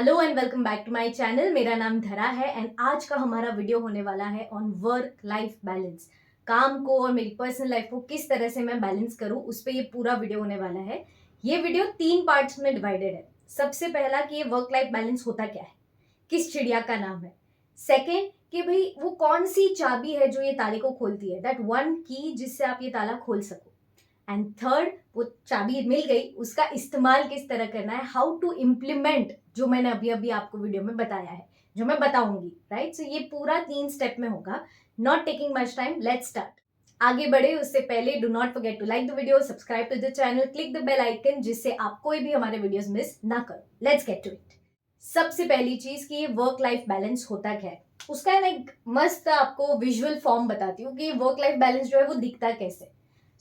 Hello and welcome back to my channel. मेरा नाम धरा है एंड आज का हमारा वीडियो होने वाला है ऑन वर्क लाइफ बैलेंस। काम को और मेरी पर्सनल लाइफ को किस तरह से मैं बैलेंस करूं, उस पे ये पूरा वीडियो होने वाला है। ये वीडियो 3 पार्ट्स में डिवाइडेड है। सबसे पहला कि ये वर्क लाइफ बैलेंस होता क्या है, किस चिड़िया का नाम है। सेकेंड कि भाई वो कौन सी चाबी है जो ये ताले को खोलती है, दैट वन की जिससे आप ये ताला खोल सको। एंड थर्ड, वो चाबी मिल गई, उसका इस्तेमाल किस तरह करना है, हाउ टू इम्प्लीमेंट, जो मैंने अभी अभी आपको वीडियो में बताया है, जो मैं बताऊंगी। राइट, सो ये पूरा 3 स्टेप में होगा। Not taking much time, let's start. आगे बढ़े उससे पहले do not forget to like the video, subscribe to the channel, click the bell icon जिससे आप कोई भी हमारे वीडियोस मिस ना करो। Let's get to it. सबसे पहली चीज कि ये वर्क लाइफ बैलेंस होता क्या है, उसका मैं एक मस्त आपको विजुअल फॉर्म बताती हूँ कि वर्क लाइफ बैलेंस जो है वो दिखता कैसे।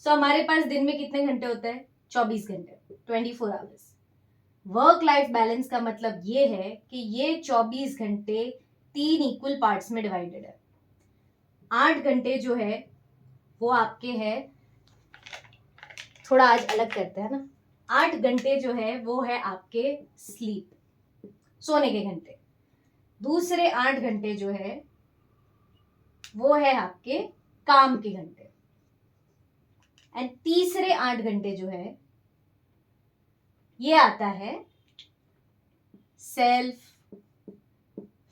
सो हमारे पास दिन में कितने घंटे होते हैं? 24 घंटे, 24 आवर्स। वर्क लाइफ बैलेंस का मतलब ये है कि ये 24 घंटे 3 इक्वल पार्ट्स में डिवाइडेड है। 8 घंटे जो है वो आपके हैं, थोड़ा आज अलग करते हैं ना। 8 घंटे जो है वो है आपके स्लीप, सोने के घंटे। दूसरे 8 घंटे जो है वो है आपके काम के घंटे। एंड तीसरे 8 घंटे जो है ये आता है सेल्फ,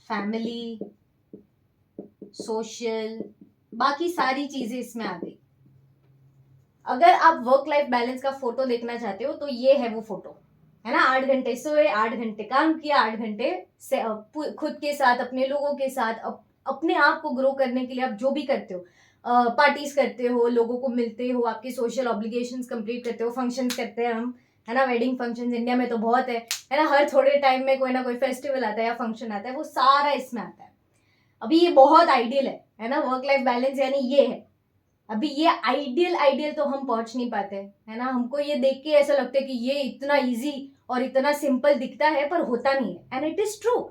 फैमिली, सोशल, बाकी सारी चीजें इसमें आ गई। अगर आप वर्क लाइफ बैलेंस का फोटो देखना चाहते हो तो ये है वो फोटो, है ना। 8 घंटे सोए, 8 घंटे काम किया, 8 घंटे से खुद के साथ, अपने लोगों के साथ, अपने आप को ग्रो करने के लिए आप जो भी करते हो, पार्टीज करते हो, लोगों को मिलते हो, आपकी सोशल ऑब्लिगेशंस कंप्लीट करते हो, फंक्शंस करते हैं हम, है ना। वेडिंग फंक्शंस इंडिया में तो बहुत है ना। हर थोड़े टाइम में कोई ना कोई फेस्टिवल आता है या फंक्शन आता है, वो सारा इसमें आता है। अभी ये बहुत आइडियल है ना। वर्क लाइफ बैलेंस यानी ये है। अभी ये आइडियल तो हम पहुंच नहीं पाते, है ना। हमको ये देख के ऐसा लगता है कि ये इतना इजी और इतना सिंपल दिखता है, पर होता नहीं है। एंड इट इज ट्रू,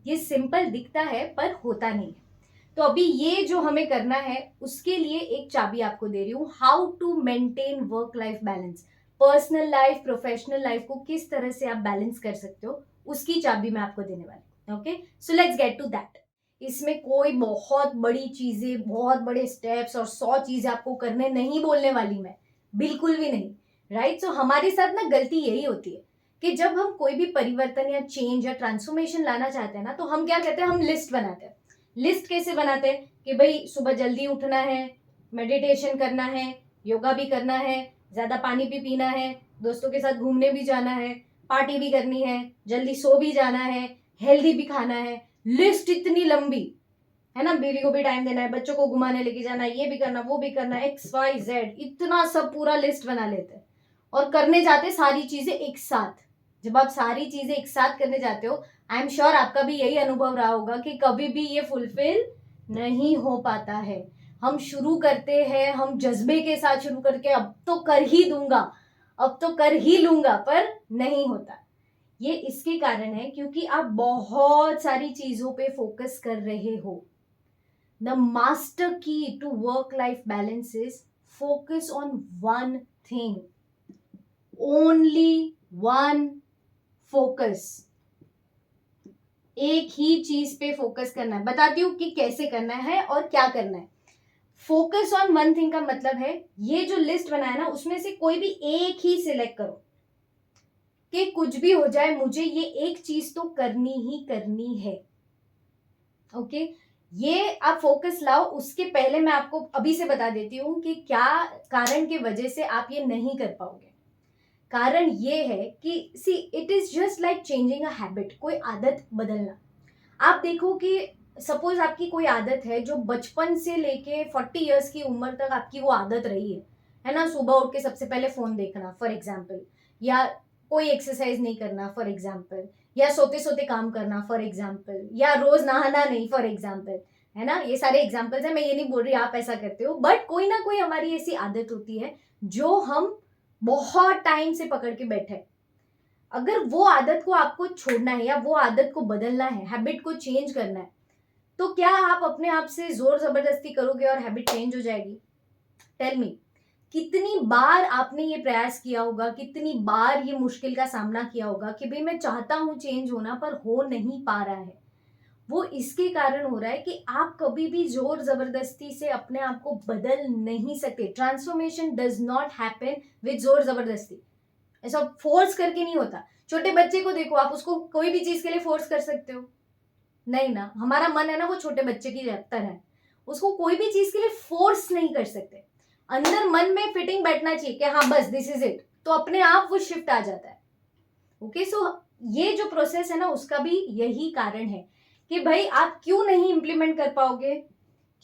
ये सिंपल दिखता है पर होता नहीं है। तो अभी ये जो हमें करना है उसके लिए एक चाबी आपको दे रही हूँ, how to maintain work life balance. Personal life, professional life को किस तरह से आप बैलेंस कर सकते हो, उसकी चाबी मैं आपको देने वाली। Okay, so let's get to that. इसमें कोई बहुत बड़ी चीजें, बहुत बड़े स्टेप्स और 100 चीजें आपको करने नहीं बोलने वाली मैं, बिल्कुल भी नहीं। राइट, सो हमारे साथ ना गलती यही होती है कि जब हम कोई भी परिवर्तन या चेंज या ट्रांसफॉर्मेशन लाना चाहते हैं ना, तो हम क्या कहते हैं, हम लिस्ट बनाते हैं। लिस्ट कैसे बनाते हैं कि भाई सुबह जल्दी उठना है, मेडिटेशन करना है, योगा भी करना है, ज्यादा पानी भी पीना है, दोस्तों के साथ घूमने भी जाना है, पार्टी भी करनी है, जल्दी सो भी जाना है, हेल्दी भी खाना है। लिस्ट इतनी लंबी, है ना। बीवी को भी टाइम देना है, बच्चों को घुमाने लेके जाना है, ये भी करना, वो भी करना, XYZ, इतना सब पूरा लिस्ट बना लेते हैं और करने जाते सारी चीजें एक साथ। जब आप सारी चीजें एक साथ करने जाते हो, आई एम श्योर आपका भी यही अनुभव रहा होगा कि कभी भी ये फुलफिल नहीं हो पाता है। हम शुरू करते हैं, हम जज्बे के साथ शुरू करके अब तो कर ही दूंगा, अब तो कर ही लूंगा, पर नहीं होता। ये इसके कारण है क्योंकि आप बहुत सारी चीजों पे फोकस कर रहे हो। The master key to work life balance is focus on one thing, only one focus. एक ही चीज पे फोकस करना है। बताती हूँ कि कैसे करना है और क्या करना है। फोकस ऑन वन थिंग का मतलब है, ये जो लिस्ट बनाया ना, उसमें से कोई भी एक ही सिलेक्ट करो कि कुछ भी हो जाए मुझे ये एक चीज तो करनी ही करनी है। ओके, ये आप फोकस लाओ। उसके पहले मैं आपको अभी से बता देती हूँ कि क्या कारण की वजह से आप ये नहीं कर पाओगे। कारण ये है कि see it is just like changing a habit, कोई आदत बदलना। आप देखो कि सपोज आपकी कोई आदत है जो बचपन से लेके 40 इयर्स की उम्र तक आपकी वो आदत रही है ना। सुबह उठ के सबसे पहले फोन देखना फॉर एग्जाम्पल, या कोई एक्सरसाइज नहीं करना फॉर एग्जाम्पल, या सोते सोते काम करना फॉर एग्जाम्पल, या रोज नहाना नहीं फॉर एग्जाम्पल, है ना। ये सारे एग्जाम्पल्स है, मैं ये नहीं बोल रही आप ऐसा करते हो, बट कोई ना कोई हमारी ऐसी आदत होती है जो हम बहुत टाइम से पकड़ के बैठे। अगर वो आदत को आपको छोड़ना है या वो आदत को बदलना है, हैबिट को चेंज करना है, तो क्या आप अपने आप से जोर जबरदस्ती करोगे और हैबिट चेंज हो जाएगी? टेल मी, कितनी बार आपने ये प्रयास किया होगा, कितनी बार ये मुश्किल का सामना किया होगा कि भाई मैं चाहता हूँ चेंज होना पर हो नहीं पा रहा है। वो इसके कारण हो रहा है कि आप कभी भी जोर जबरदस्ती से अपने आप को बदल नहीं सकते। Transformation does not happen with जोर जबरदस्ती। ऐसा फोर्स करके नहीं होता। छोटे बच्चे को देखो, आप उसको कोई भी चीज के लिए फोर्स कर सकते हो? नहीं ना। हमारा मन है ना, वो छोटे बच्चे की तरह है, उसको कोई भी चीज के लिए फोर्स नहीं कर सकते। अंदर मन में फिटिंग बैठना चाहिए कि हाँ बस दिस इज इट, तो अपने आप वो शिफ्ट आ जाता है। ओके, सो ये जो प्रोसेस है ना, उसका भी यही कारण है कि भाई आप क्यों नहीं इंप्लीमेंट कर पाओगे,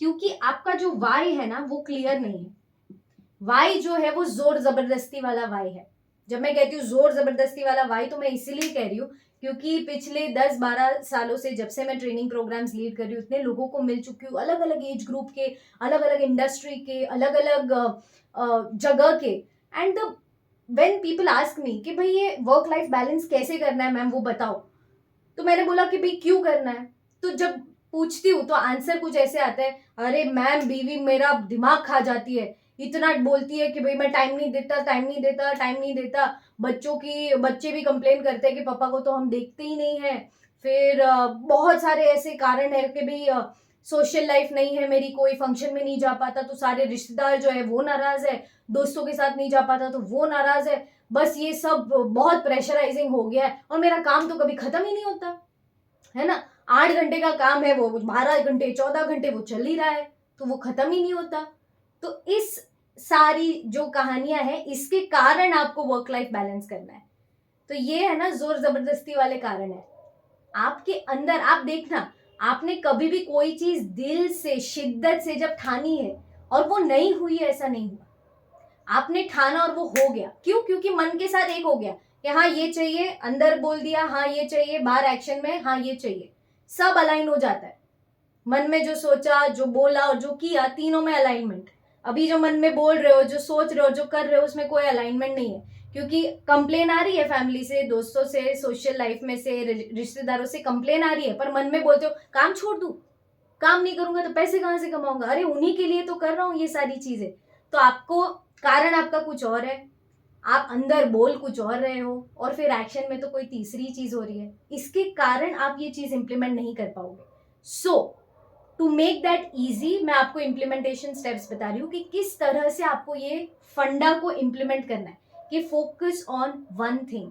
क्योंकि आपका जो वाई है ना वो क्लियर नहीं है। वाई जो है वो जोर जबरदस्ती वाला वाई है। जब मैं कहती हूँ जोर जबरदस्ती वाला वाई, तो मैं इसीलिए कह रही हूँ क्योंकि पिछले 10-12 सालों से जब से मैं ट्रेनिंग प्रोग्राम्स लीड कर रही हूँ, इतने लोगों को मिल चुकी हूँ, अलग अलग एज ग्रुप के, अलग अलग इंडस्ट्री के, अलग अलग जगह के। And when people ask me कि भाई ये वर्क लाइफ बैलेंस कैसे करना है मैम, वो बताओ, तो मैंने बोला कि भाई क्यों करना है। तो जब पूछती हूँ तो आंसर कुछ ऐसे आता है, अरे मैम बीवी मेरा दिमाग खा जाती है, इतना बोलती है कि भाई मैं टाइम नहीं देता, टाइम नहीं देता, टाइम नहीं देता। बच्चे भी कंप्लेन करते हैं कि पापा को तो हम देखते ही नहीं है। फिर बहुत सारे ऐसे कारण है कि भाई सोशल लाइफ नहीं है मेरी, कोई फंक्शन में नहीं जा पाता तो सारे रिश्तेदार जो है वो नाराज है, दोस्तों के साथ नहीं जा पाता तो वो नाराज है। बस ये सब बहुत प्रेशराइजिंग हो गया है, और मेरा काम तो कभी खत्म ही नहीं होता है ना। 8 घंटे का काम है, वो 12 घंटे 14 घंटे वो चल ही रहा है, तो वो खत्म ही नहीं होता। तो इस सारी जो कहानियां हैं, इसके कारण आपको वर्क लाइफ बैलेंस करना है। तो ये है ना जोर जबरदस्ती वाले कारण है आपके अंदर। आप देखना, आपने कभी भी कोई चीज दिल से शिद्दत से जब ठानी है और वो नहीं हुई, ऐसा नहीं हुआ। आपने ठाना और वो हो गया, क्यों? क्योंकि मन के साथ एक हो गया कि हाँ ये चाहिए, अंदर बोल दिया हाँ ये चाहिए, बाहर एक्शन में हाँ ये चाहिए, सब अलाइन हो जाता है। मन में जो सोचा, जो बोला और जो किया, तीनों में अलाइनमेंट। अभी जो मन में बोल रहे हो, जो सोच रहे हो, जो कर रहे हो, उसमें कोई अलाइनमेंट नहीं है, क्योंकि कंप्लेन आ रही है फैमिली से, दोस्तों से, सोशल लाइफ में से, रिश्तेदारों से कंप्लेन आ रही है, पर मन में बोलते हो काम छोड़ दूं, काम नहीं करूंगा तो पैसे कहां से कमाऊंगा, अरे उन्हीं के लिए तो कर रहा हूं ये सारी चीजें। तो आपको कारण आपका कुछ और है, आप अंदर बोल कुछ और रहे हो, और फिर एक्शन में तो कोई तीसरी चीज हो रही है। इसके कारण आप ये चीज इंप्लीमेंट नहीं कर पाओगे। सो टू मेक दैट इजी, मैं आपको इम्प्लीमेंटेशन स्टेप्स बता रही हूँ कि किस तरह से आपको ये फंडा को इम्प्लीमेंट करना है कि focus on one thing.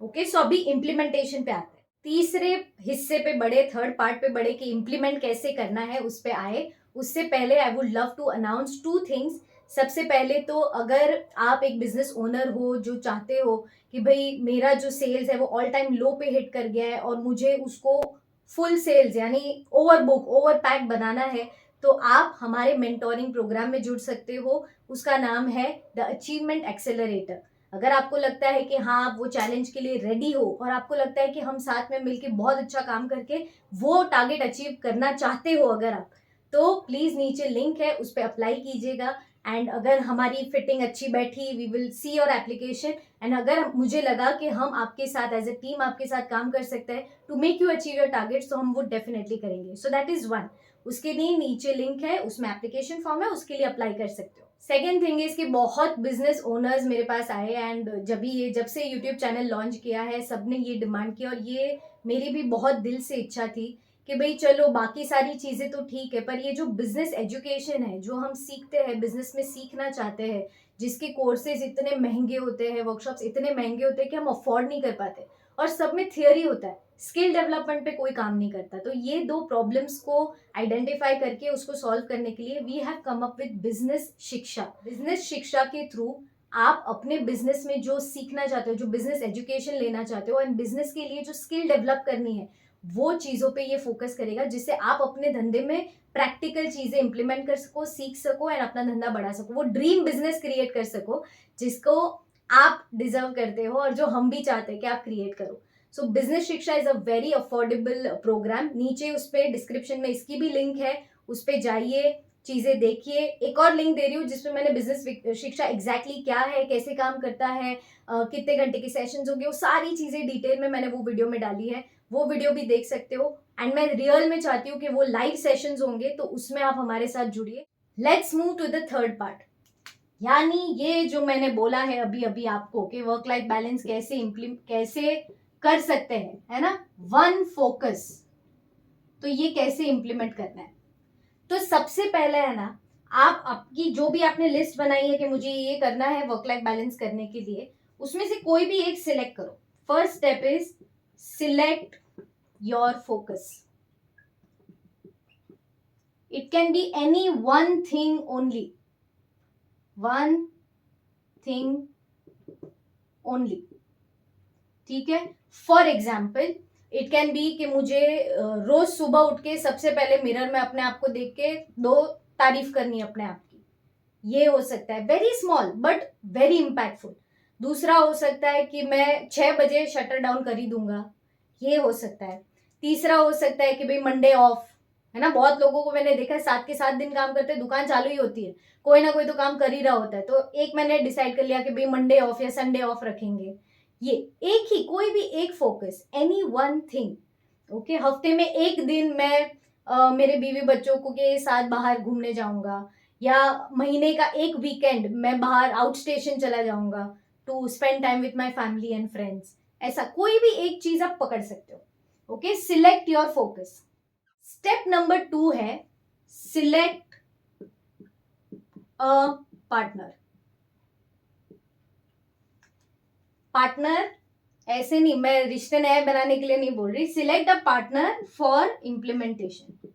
Okay, so अभी इम्प्लीमेंटेशन पे आते हैं। तीसरे हिस्से पे बढ़े, थर्ड पार्ट पे बढ़े कि इम्प्लीमेंट कैसे करना है, उस पे आए। उससे पहले I would love to announce 2 things. सबसे पहले तो अगर आप एक बिजनेस ओनर हो जो चाहते हो कि भाई मेरा जो सेल्स है वो ऑल टाइम लो पे हिट कर गया है और मुझे उसको फुल सेल्स यानी ओवर बुक, ओवर पैक बनाना है, तो आप हमारे मेंटोरिंग प्रोग्राम में जुड़ सकते हो। उसका नाम है द अचीवमेंट एक्सेलरेटर। अगर आपको लगता है कि हाँ आप वो चैलेंज के लिए रेडी हो और आपको लगता है कि हम साथ में मिलकर बहुत अच्छा काम करके वो टारगेट अचीव करना चाहते हो अगर आप, तो प्लीज नीचे लिंक है, उस पर अप्लाई कीजिएगा। एंड अगर हमारी फिटिंग अच्छी बैठी, we will see your application. And अगर मुझे लगा कि हम आपके साथ एज ए टीम आपके साथ काम कर सकते हैं to make you achieve your targets, तो हम वो डेफिनेटली करेंगे। So that is one. उसके लिए नीचे लिंक है, उसमें एप्लीकेशन फॉर्म है, उसके लिए अप्लाई कर सकते हो। सेकेंड थिंग इज कि बहुत बिजनेस ओनर्स मेरे पास आए एंड जब से यूट्यूब चैनल लॉन्च किया है सबने ये डिमांड किया, और ये मेरी भी बहुत दिल से इच्छा थी कि भाई चलो बाकी सारी चीजें तो ठीक है, पर ये जो बिजनेस एजुकेशन है जो हम सीखते हैं, बिजनेस में सीखना चाहते हैं, जिसके कोर्सेज इतने महंगे होते हैं, वर्कशॉप्स इतने महंगे होते हैं कि हम अफोर्ड नहीं कर पाते, और सब में थियोरी होता है, स्किल डेवलपमेंट पे कोई काम नहीं करता। तो ये 2 प्रॉब्लम्स को आइडेंटिफाई करके उसको सॉल्व करने के लिए we have come up with business Shiksha. Business Shiksha के थ्रू आप अपने बिजनेस में जो सीखना चाहते हो, जो बिजनेस एजुकेशन लेना चाहते हो, एंड बिजनेस के लिए जो स्किल डेवलप करनी है, वो चीजों पे ये फोकस करेगा, जिससे आप अपने धंधे में प्रैक्टिकल चीजें इंप्लीमेंट कर सको, सीख सको एंड अपना धंधा बढ़ा सको, वो ड्रीम बिजनेस क्रिएट कर सको जिसको आप डिजर्व करते हो और जो हम भी चाहते हैं कि आप क्रिएट करो। So business Shiksha is a very affordable program. नीचे उस पर डिस्क्रिप्शन में इसकी भी लिंक है, उस पर जाइए, चीजें देखिए। एक और लिंक दे रही हूँ जिसमें मैंने बिजनेस शिक्षा एग्जैक्टली क्या है, कैसे काम करता है, कितने घंटे के सेशंस होंगे, वो सारी चीजें डिटेल में मैंने वो वीडियो में डाली है, वो वीडियो भी देख सकते हो। एंड मैं रियल में चाहती हूँ कि वो लाइव सेशंस होंगे, तो उसमें आप हमारे साथ जुड़िए। Let's move to the third part. यानी ये जो मैंने बोला है अभी अभी आपको कि वर्क लाइफ बैलेंस कैसे कर सकते हैं, है ना, वन फोकस, तो ये कैसे इंप्लीमेंट करना है। तो सबसे पहले है ना, आप आपकी जो भी आपने लिस्ट बनाई है कि मुझे ये करना है वर्क लाइफ बैलेंस करने के लिए, उसमें से कोई भी एक सिलेक्ट करो। First step is select your focus. It can be any one thing only, one thing only, ठीक है। For example it can be कि मुझे रोज सुबह उठ के सबसे पहले मिरर में अपने आप को देख के 2 तारीफ करनी है अपने आप की, ये हो सकता है, very small but very impactful. दूसरा हो सकता है कि मैं 6 बजे शटर डाउन कर ही दूंगा, ये हो सकता है। तीसरा हो सकता है कि भाई मंडे ऑफ, है ना, बहुत लोगों को मैंने देखा है 7 के 7 दिन काम करते हैं, दुकान चालू ही होती है, कोई ना कोई तो काम कर ही रहा होता है, तो एक मैंने डिसाइड कर लिया कि भाई मंडे ऑफ या संडे ऑफ रखेंगे। ये एक ही, कोई भी एक focus, any one thing, okay. हफ्ते में एक दिन मैं मेरे बीवी बच्चों को के साथ बाहर घूमने जाऊंगा, या महीने का एक वीकेंड मैं बाहर आउट स्टेशन चला जाऊंगा to spend time with my family and friends. ऐसा कोई भी एक चीज आप पकड़ सकते हो, okay. Select your focus. Step number 2 है सिलेक्ट अ पार्टनर। पार्टनर ऐसे नहीं, मैं रिश्ते नए बनाने के लिए नहीं बोल रही, select a partner for implementation.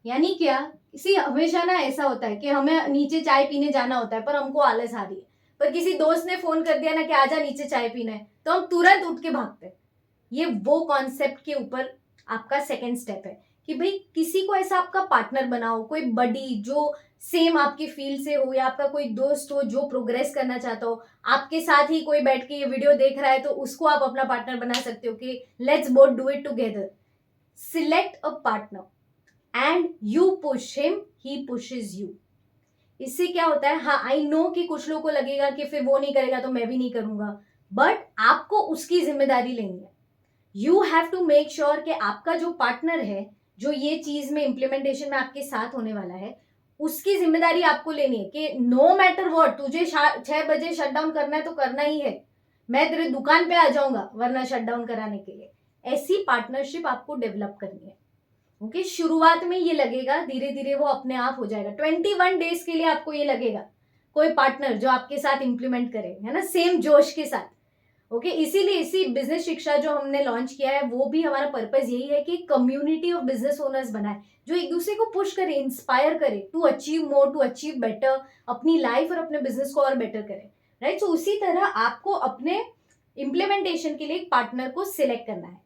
यानी क्या, इसी हमेशा ना ऐसा होता है कि हमें नीचे चाय पीने जाना होता है पर हमको आलस आ रही है, पर किसी दोस्त ने फोन कर दिया ना कि आजा नीचे चाय पीने, तो हम तुरंत उठ के भागते हैं। ये वो कॉन्सेप्ट के ऊपर आपका सेकेंड स्टेप है कि भाई किसी को ऐसा आपका पार्टनर बनाओ, कोई बडी जो सेम आपके फील्ड से हो, या आपका कोई दोस्त हो जो प्रोग्रेस करना चाहता हो, आपके साथ ही कोई बैठ के ये वीडियो देख रहा है तो उसको आप अपना पार्टनर बना सकते हो कि let's both do it together. Select a partner and you push him, he pushes you. इससे क्या होता है, हाँ आई नो कि कुछ लोगों को लगेगा कि फिर वो नहीं करेगा तो मैं भी नहीं करूंगा, बट आपको उसकी जिम्मेदारी लेनी है। You have to make sure कि आपका जो पार्टनर है, जो ये चीज में इम्प्लीमेंटेशन में आपके साथ होने वाला है, उसकी जिम्मेदारी आपको लेनी है कि नो मैटर व्हाट, तुझे 6 बजे शट डाउन करना है तो करना ही है, मैं तेरे दुकान पे आ जाऊंगा वरना शट डाउन कराने के लिए। ऐसी पार्टनरशिप आपको डेवलप करनी है, ओके। शुरुआत में ये लगेगा, धीरे धीरे वो अपने आप हो जाएगा। 21 डेज के लिए आपको ये लगेगा कोई पार्टनर जो आपके साथ इंप्लीमेंट करे, है ना, सेम जोश के साथ, ओके। इसीलिए इसी बिजनेस शिक्षा जो हमने लॉन्च किया है, वो भी हमारा पर्पस यही है कि कम्युनिटी ऑफ बिजनेस ओनर्स बनाए जो एक दूसरे को पुश करे, इंस्पायर करे to achieve more, to achieve better, अपनी लाइफ और अपने बिजनेस को और बेटर करे, राइट। सो उसी तरह आपको अपने इम्प्लीमेंटेशन के लिए एक पार्टनर को सिलेक्ट करना है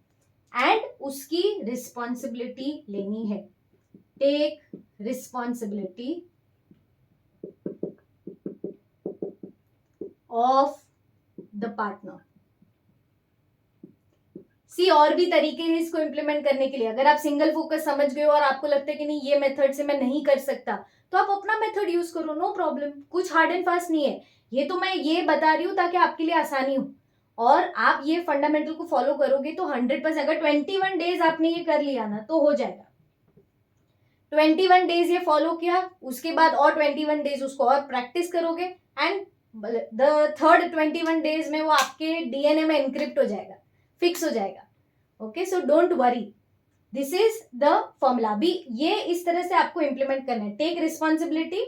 एंड उसकी रिस्पॉन्सिबिलिटी लेनी है। Take responsibility of the partner. See और भी तरीके हैं इसको इंप्लीमेंट करने के लिए। अगर आप सिंगल फोकस समझ गए हो और आपको लगता है कि नहीं ये मेथड से मैं नहीं कर सकता, तो आप अपना मेथड यूज करो, नो प्रॉब्लम। कुछ हार्ड एंड फास्ट नहीं है, ये तो मैं ये बता रही हूँ ताकि आपके लिए आसानी हो, और आप ये फंडामेंटल को फॉलो करोगे तो 100%, अगर 21 डेज आपने ये कर लिया ना तो हो जाएगा। 21 डेज ये फॉलो किया, उसके बाद और 21 डेज उसको और प्रैक्टिस करोगे, एंड द थर्ड 21 डेज में वो आपके डीएनए में एनक्रिप्ट हो जाएगा, फिक्स हो जाएगा, okay. So don't worry, this is the formula. भी ये इस तरह से आपको इंप्लीमेंट करना है, take responsibility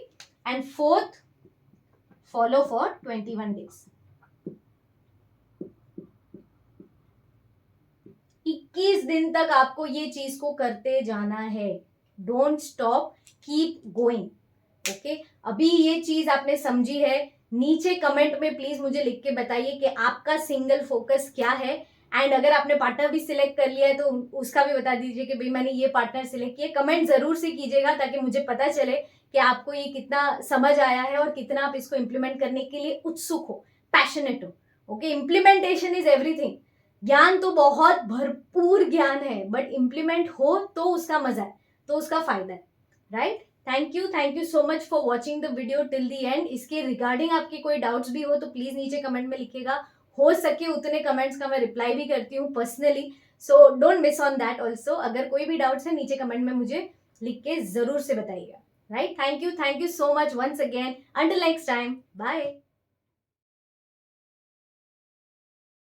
and fourth follow for 21 days. 21 दिन तक आपको ये चीज को करते जाना है, don't stop, keep going, okay. अभी ये चीज आपने समझी है, नीचे कमेंट में प्लीज मुझे लिख के बताइए कि आपका सिंगल फोकस क्या है, एंड अगर आपने पार्टनर भी सिलेक्ट कर लिया है तो उसका भी बता दीजिए कि भाई मैंने ये पार्टनर सिलेक्ट किया। कमेंट जरूर से कीजिएगा ताकि मुझे पता चले कि आपको ये कितना समझ आया है और कितना आप इसको इम्प्लीमेंट करने के लिए उत्सुक हो, पैशनेट हो, ओके। Implementation is everything. ज्ञान तो बहुत भरपूर ज्ञान है, बट इम्प्लीमेंट हो तो उसका मजा है, तो उसका फायदा है, right. Thank you so much for watching the video till the and. इसके रिगार्डिंग आपके कोई डाउट्स भी हो तो प्लीज नीचे कमेंट में लिखिएगा, हो सके उतने कमेंट्स का मैं रिप्लाई भी करती हूँ personally, so don't miss on that also. अगर कोई भी डाउट्स है नीचे कमेंट में मुझे लिख के जरूर से बताइएगा। Right? Thank you so much once again. Until next time, bye.